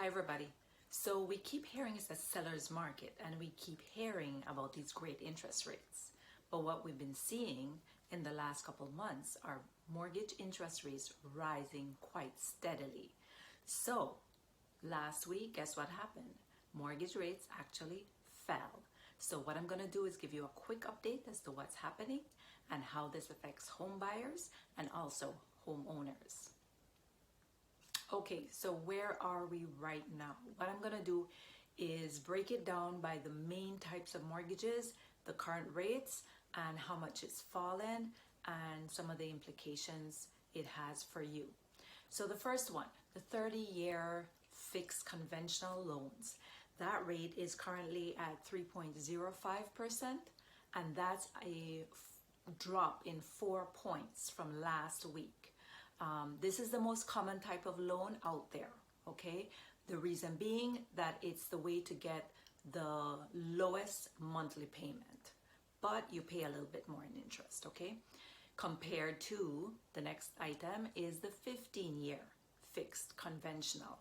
Hi everybody. So we keep hearing it's a seller's market and we keep hearing about these great interest rates. But what we've been seeing in the last couple of months are mortgage interest rates rising quite steadily. So last week, guess what happened? Mortgage rates actually fell. So what I'm going to do is give you a quick update as to what's happening and how this affects home buyers and also homeowners. Okay, so where are we right now? What I'm going to do is break it down by the main types of mortgages, the current rates, and how much it's fallen, and some of the implications it has for you. So the first one, the 30-year fixed conventional loans. That rate is currently at 3.05%, and that's a drop in 4 points from last week. This is the most common type of loan out there, okay? The reason being that it's the way to get the lowest monthly payment, but you pay a little bit more in interest, okay? Compared to the next item is the 15-year fixed conventional.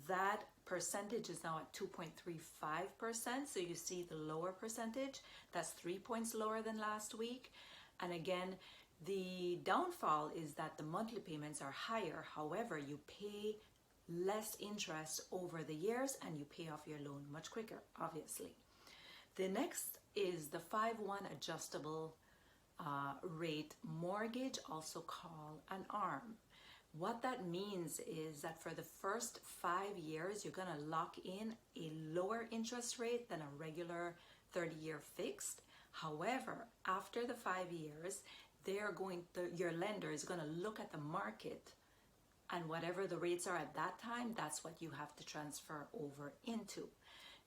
That percentage is now at 2.35%, so you see the lower percentage. That's 3 points lower than last week. And again, the downfall is that the monthly payments are higher. However, you pay less interest over the years and you pay off your loan much quicker, obviously. The next is the 5/1 adjustable rate mortgage, also called an ARM. What that means is that for the first 5 years, you're going to lock in a lower interest rate than a regular 30-year fixed. However, after the 5 years, your lender is going to look at the market, and whatever the rates are at that time, that's what you have to transfer over into.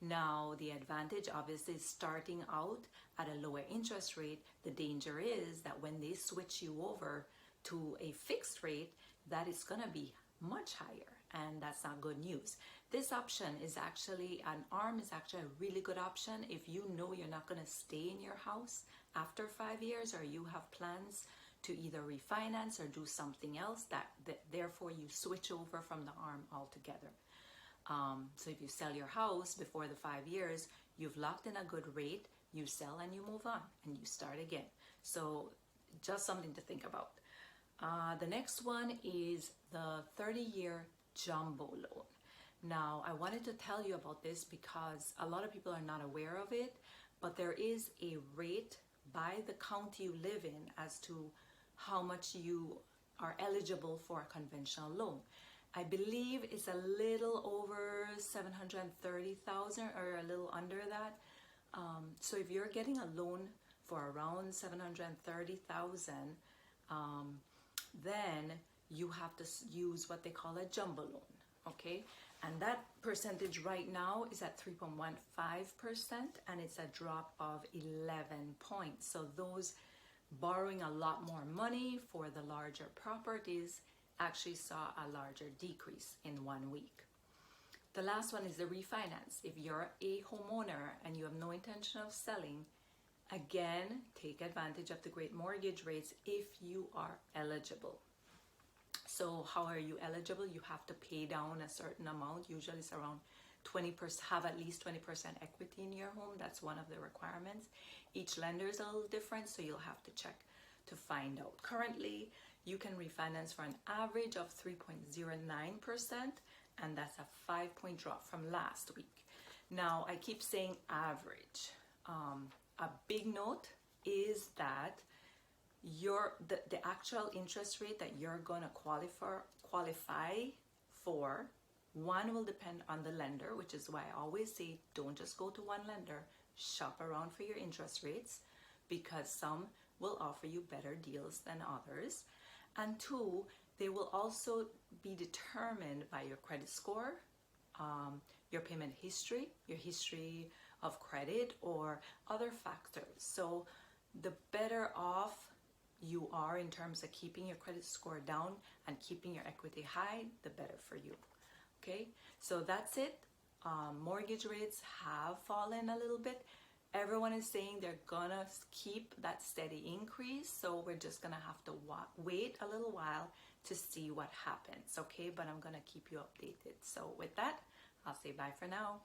Now, the advantage obviously is starting out at a lower interest rate. The danger is that when they switch you over to a fixed rate, that is going to be much higher, and that's not good news. This option is actually, an ARM is actually a really good option if you know you're not going to stay in your house after 5 years, or you have plans to either refinance or do something else, that therefore you switch over from the ARM altogether. So if you sell your house before the 5 years, you've locked in a good rate, you sell and you move on and you start again. So just something to think about. The next one is the 30-year jumbo loan. Now, I wanted to tell you about this because a lot of people are not aware of it, but there is a rate by the county you live in as to how much you are eligible for a conventional loan. I believe it's a little over 730,000 or a little under that. So if you're getting a loan for around 730,000, then you have to use what they call a jumbo loan, okay? And that percentage right now is at 3.15%, and it's a drop of 11 points. So those borrowing a lot more money for the larger properties actually saw a larger decrease in 1 week. The last one is the refinance. If you're a homeowner and you have no intention of selling, again, take advantage of the great mortgage rates if you are eligible. So how are you eligible? You have to pay down a certain amount. Usually it's around 20%, have at least 20% equity in your home. That's one of the requirements. Each lender is a little different, so you'll have to check to find out. Currently, you can refinance for an average of 3.09%, and that's a 5-point drop from last week. Now, I keep saying average. A big note is that the actual interest rate that you're going to qualify for, one, will depend on the lender, which is why I always say don't just go to one lender, shop around for your interest rates, because some will offer you better deals than others. And two, they will also be determined by your credit score, your payment history, your history of credit, or other factors. So the better off you are in terms of keeping your credit score down and keeping your equity high, the better for you. Okay, so that's it. Mortgage rates have fallen a little bit. Everyone is saying they're gonna keep that steady increase, so we're just gonna have to wait a little while to see what happens, okay? But I'm gonna keep you updated. So with that, I'll say bye for now.